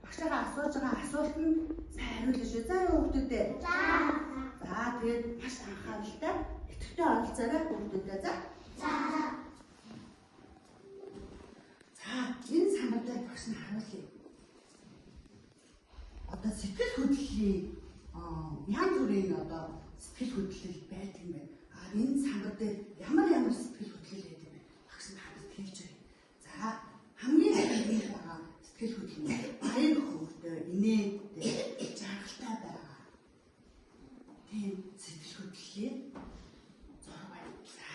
багшаа асууж байгаа асуулт нь сайн хариулна шүү. За юу хүүхдүүдээ? За. За тэгээд маш анхааралтай идэвхтэй оролцоорой хүүхдүүдээ. За. За. За энэ санагдаад багш нь харуулъя. Одоо сэтгэл хөдлөлийн янз бүрийн одоо сэтгэл хөдлөл байдаг юм байна. Энэ сангад дээр ямар сэтгэл хөдлөл байдаг юм бэ? Багш нь хадад хэлж байна. За хамгийн хамгийн байгаа сэтгэл хөдлөл баяр хөөртэй, инээдтэй, жаргалтай байгаа. Тийм сэтгэл хөдлөлийн зураг байна. За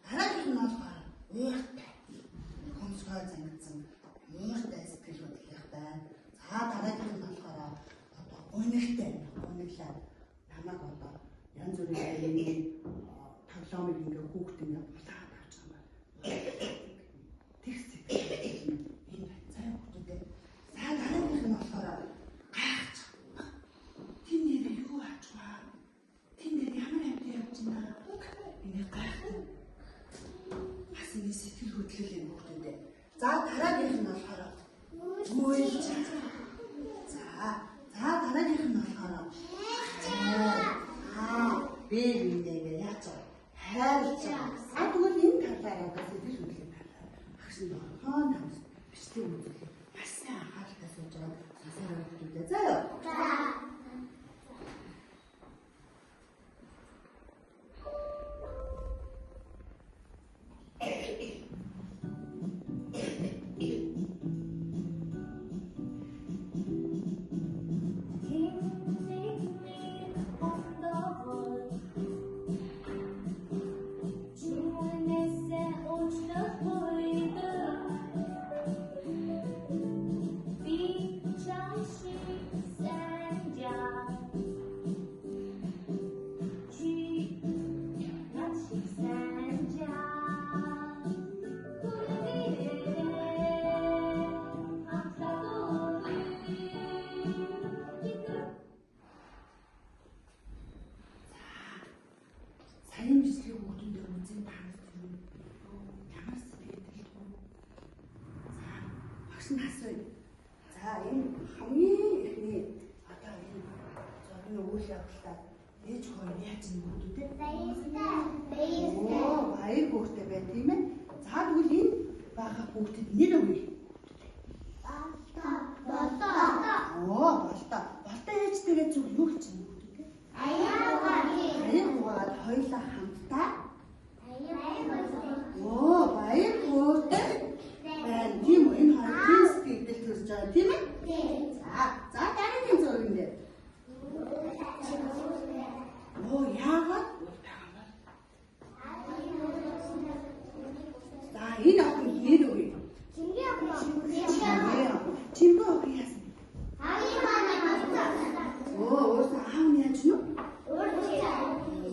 дараагийнх нь болохоор ууртай. Хомсгой зангидсан ууртай сэтгэл хөдлөх байна. За дараагийнх нь болохоор одоо гунигтай. Гуниглаад намайг одоо янз бүрийн тоглоомыг ингээ хүүхдээ ингээ булаад авч байгаа юм. Тэгс сэтгэл энэ цай хүүхдүүдээ. За дараагийнх нь болохоор гайхаж. Тэн дээр юу аач вэ? Тэн дээр ямар амьд явж байна? Ингээ гайхдаг. Бас энэ сэтгэл хөдлөл юм хүүхдүүдээ. За дараагийнх нь болохоор үйлч. За дараагийнх нь болохоор бээр үндээ яаж хайрлж байгаа. Тэгвэл энэ талаараа бас сэтгэл хөдлөлийн талаар багш нь хоон хамс бичлэг үзүүлээ. Бас сайн анхааралтай сууж байгаа сасаар өгдөө. За юу? За. За энэ хамгийн ихний одоо энэ зургийн үйл явдалтай ээж хоёр яаж юм бэ? Баяр хөөртэй байна тийм ээ. За тэгвэл энэ бага хүүхдэд нэр өгье. Болтой ээжтэйгээ зүг юу гэж юм бэ? Аяагаад хоёулаа хамтдаа баяр хөөртэй байна. Тийм үү? Энэ хоёр сэтгэл төрж байгаа тийм ээ? За дараагийн зургийн дээр. Яагаад? За энэ охин нэр өгье. Чимбэ охин яасан? Уурсан аав нь яаж нү?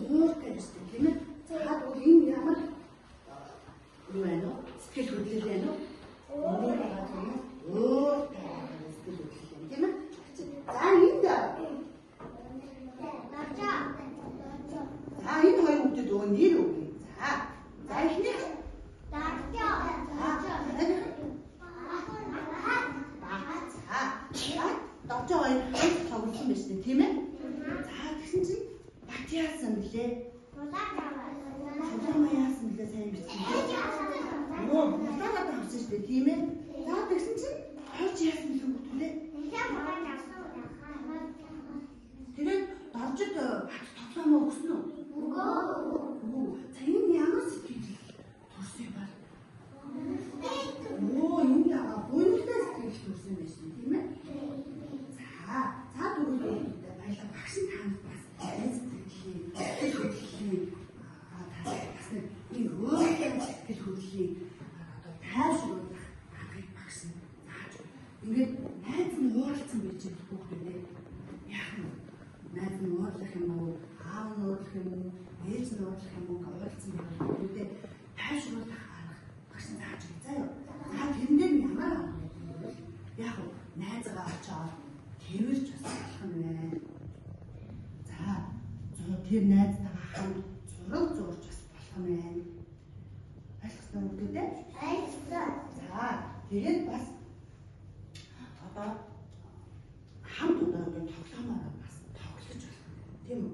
Ууртай шүү тийм ээ. За энэ ямар юу вэ? Сэтгэл хөдлөл байна уу? Энэ хоёр хүүхдэд нөгөө нэр өгье. За эхнийх. Дорж хоёр тоглосон байж тээ тийм ээ. За тэгсэн чинь бат яасан блэ? Чулуун яасан блэ сайн бичсэн. Булаагаад авсан шүү дээ тийм ээ. За тэгсэн чинь хойч яасан блэ хүүхдээ? Тэгээд доржид тоглоом өгсөн үү? За энэ ямар сэтгэл төрсөн баг? Энэ яагаад гуйтай сэтгэл төрсөн байж тийм ээ? За түрүүний баялаг багш нь танд бас сэтгэлийн бас энэ өөрийн сэтгэл хөдлөлийн одоо тайвшруулах аргыг багш нь зааж ингээд найз нь уурлцсан байж хүүхдүүдээ яах вэ? Найз нь уурлах юм уу? Аав нь уурлах юм уу? Ээж нь уурлах юм уу? Уурлцсан хүүхдүүдээ тайвшруулах арга багш нь зааж өгье заа юу? За тэрэн дээр ямар арга байдаг юм бэ? Яг нь найзгаа очоод тэрвэрч бас болох юм байна. За тэр найзтайгаа хамт зураг зурж бас болох юм байна. Ойлгосон үү дээ? За тэгээд бас одоо тоглоомоор бас тоглож байна. Тийм үү?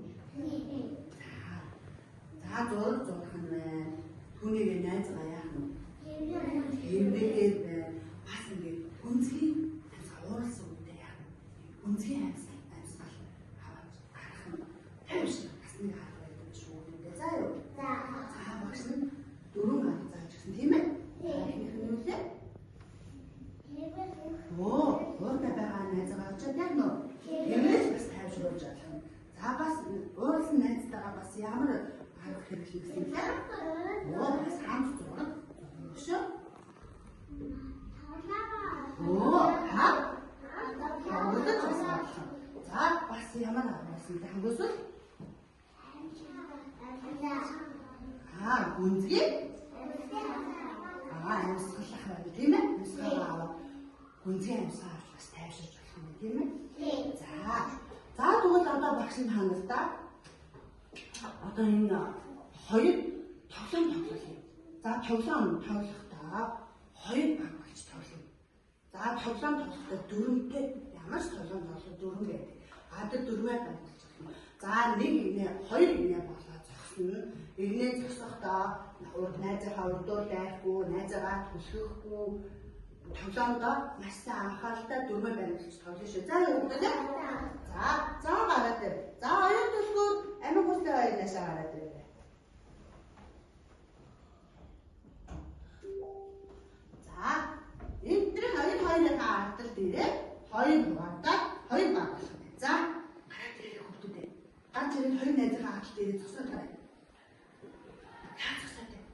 За зураг зурах нь байна. Түүнийг найзгаа яах нь хэмнэгээд байна. Бас ингээд гүнзгий ууралсан үедээ яах нь гүнзгий амьсгал аваад гарах нь тавьж бас нэг харах байдаг шүү дээ. За юу? За багш нь 4 арга зааж гисэн тийм ээ? Эхнийх нь юу лээ? Ууртай байгаа найзгаа очоод яг нөө хэмнэж бас тайвшруулж болох нь. За бас ууралсан найзтайгаа бас ямар арга хэрэглэх гэсэн лээ? Бас хамт зураг шүү. За бас ямар арга байсан бэ? Хангуусвал гүнзгий амьсгалах байна тийм ээ? Амьсгалаа аваад гүнзгий амьсгаа авч бас тайвширч болох юм тийм ээ? За тэгвэл одоо багш нь ханал да. Одоо энэ хоёр тоглоом тоглоё. За тоглоом тоглохдоо хоёр баг болж тоглоё. За тоглоом тоглохдоо дөрөвтэй ямар ч тоглоом тоглох дөрөв байдаг. Тэр дөрвөө байгуулж байна. За нэг инээ хоёр инээ болоо зогсно. Инээ зогсохдоо урд найзынхаа урдуур дайхгүй, найзаагаа түлхэхгүй тоглоомдоо маш сайн анхааралтай дөрвөө байгуулж тоглоё шүү. За юу гэдэг вэ? За гараад ир. За хоёр түлхүүд амин хүстэй хоёр наашаа гараад ир. За энэ хоёрын ардтал дээрээ хоёр дугаартаа хоёр баг болох юм. За гараад ирэх хүмүүстэй. Ганц ирээд хоёр найзынхаа ардтал дээрээ зогсоод байна. Зогсоод байна.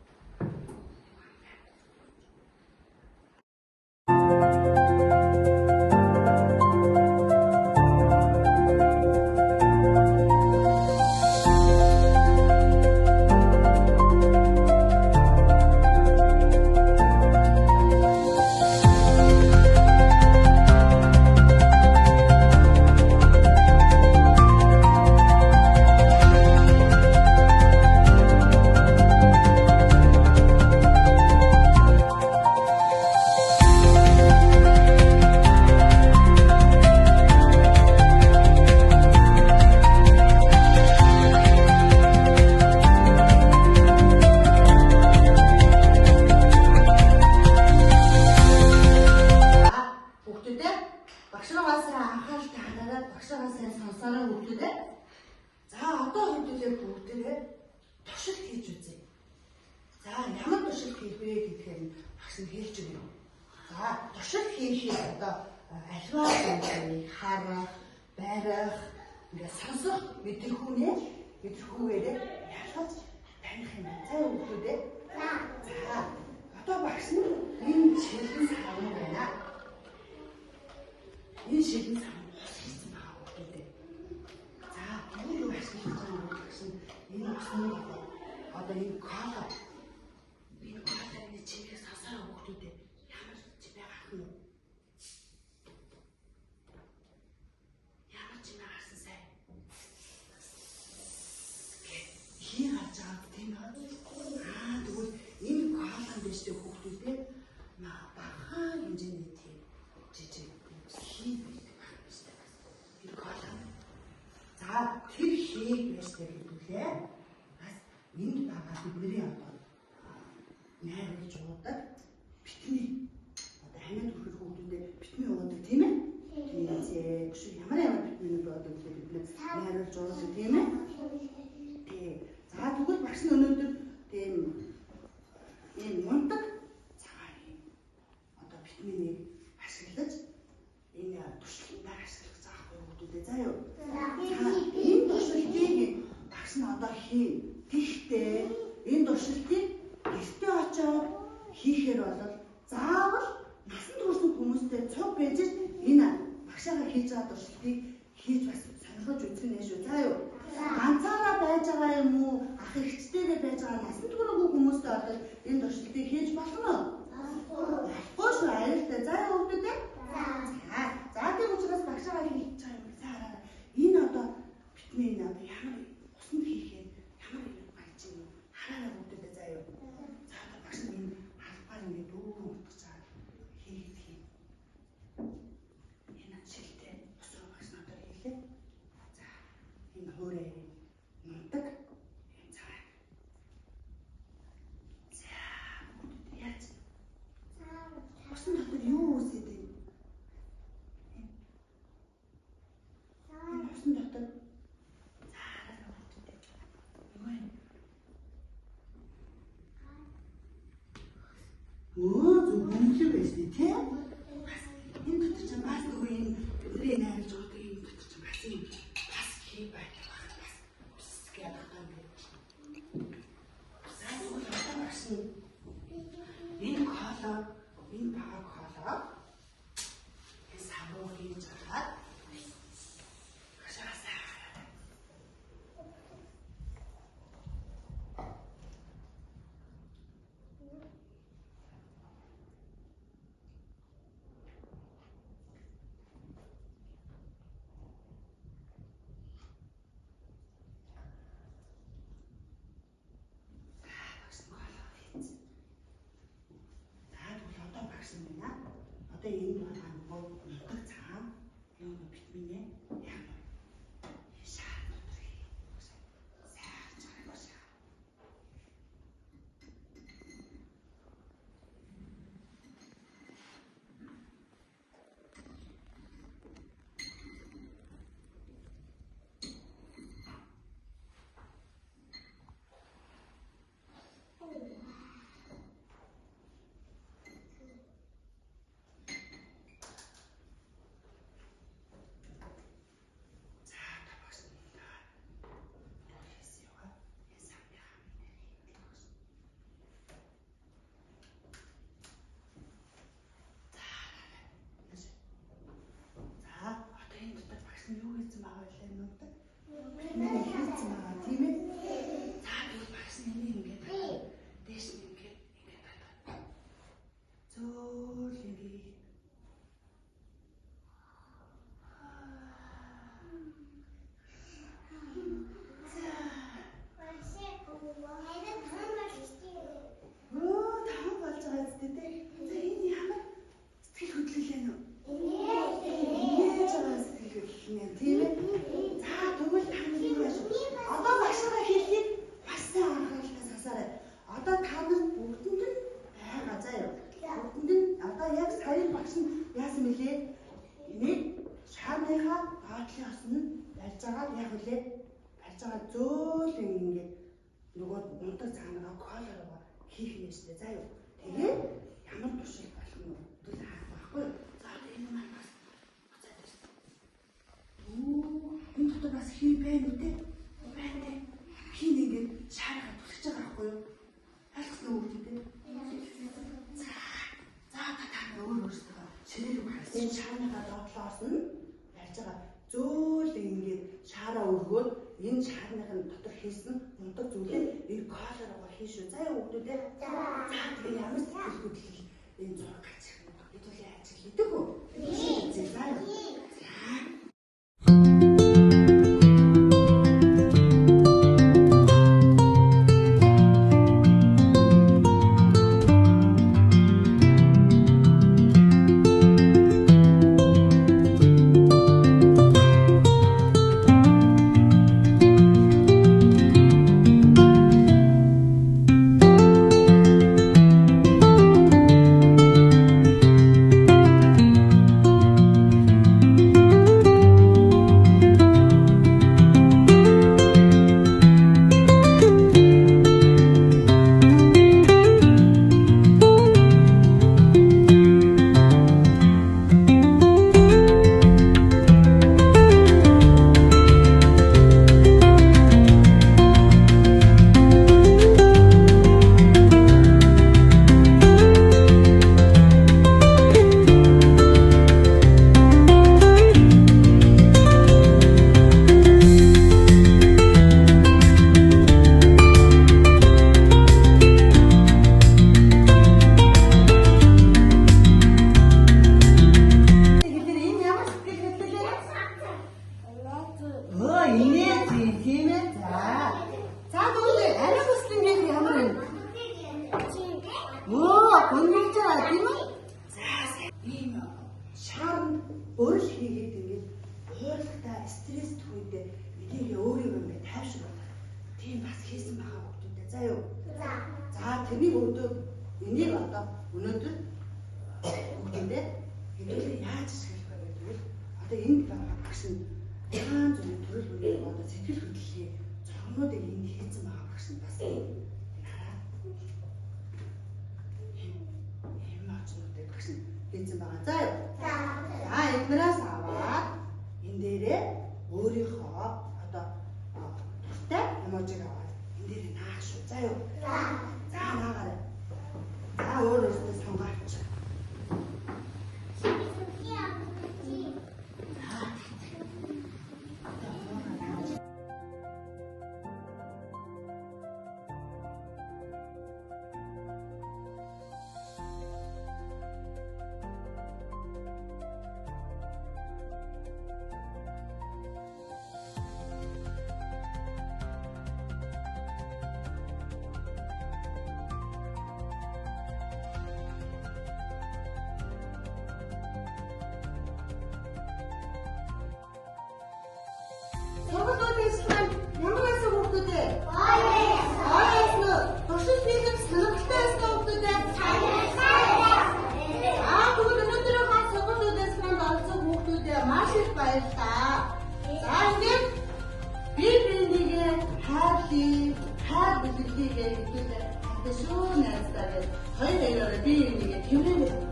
нь юу хийсэн байгаа вэ нүүдэ? Миний хийсэн байгаа тийм ээ. За тэгвэл багш нь энийг ингээд дээш нь ингээд татах. Зөөл ингээд. Яасан мэлээ? Энийг шаарныхаа доотлоос нь барьж байгаа яг үлээ барьж байгаа зөөл ингээд нөгөө мундаг цаанаага колороо хийх юм шүү дээ. За юу. Тэгээд ямар туршил болох нь үл хаах байхгүй юу? За энэ маань бас буцаад ирсэн. Энэ дотор бас хий байна үү те? Байна те. Хий ингээд шааргаа түлхэж байгаа байхгүй юу? Ойлгосноо үү те? За та өөрөөсөө ширээ үхсэн шаарныхаа доотлоос нь барьж байгаа зөөл ингээд шаараа өргөөд энэ шаарныхын дотор хийсэн мундаг зүйлээ энэ колороо хийшүү. За юу хүмүүдээ. За тэгээ ямар сэтгэл хөдлөл энэ зураг гарч ирэх юм бэ? Хэдүүлээ ажил хийдэг үү? За юу. Өөрөөр хийгээд ингээд хуурлагтай стресс төхөйдөө энийг өөрийгөө ингээд тайвшруулах. Тийм бас хийсэн байгаа хүмүүстээ. За юу. За тэрний өдөр энийг одоо өнөөдөр хүмүүстээ хэдүүлээ яаж ашиглах вэ гэдэг. Одоо энд байгаа багш нь яан зөв төрөл бүрийн одоо сэтгэл хөдлөлийн зургуудыг энд хийсэн байгаа багш нь бас хараад ийм очнуудыг багш нь хийсэн байгаа. За юу. За эднээс аваад энэ дээрээ өөрийнхөө одоо туртай эможиг аваад энэ дээрээ наах шүү. За юу. За наагаарай. За өөрөөсөө сонгооч. Хайр бэлгэлээ гэдэг нь шүү найзтайгаа хоёр аяараа би энийг тэмдэглэв.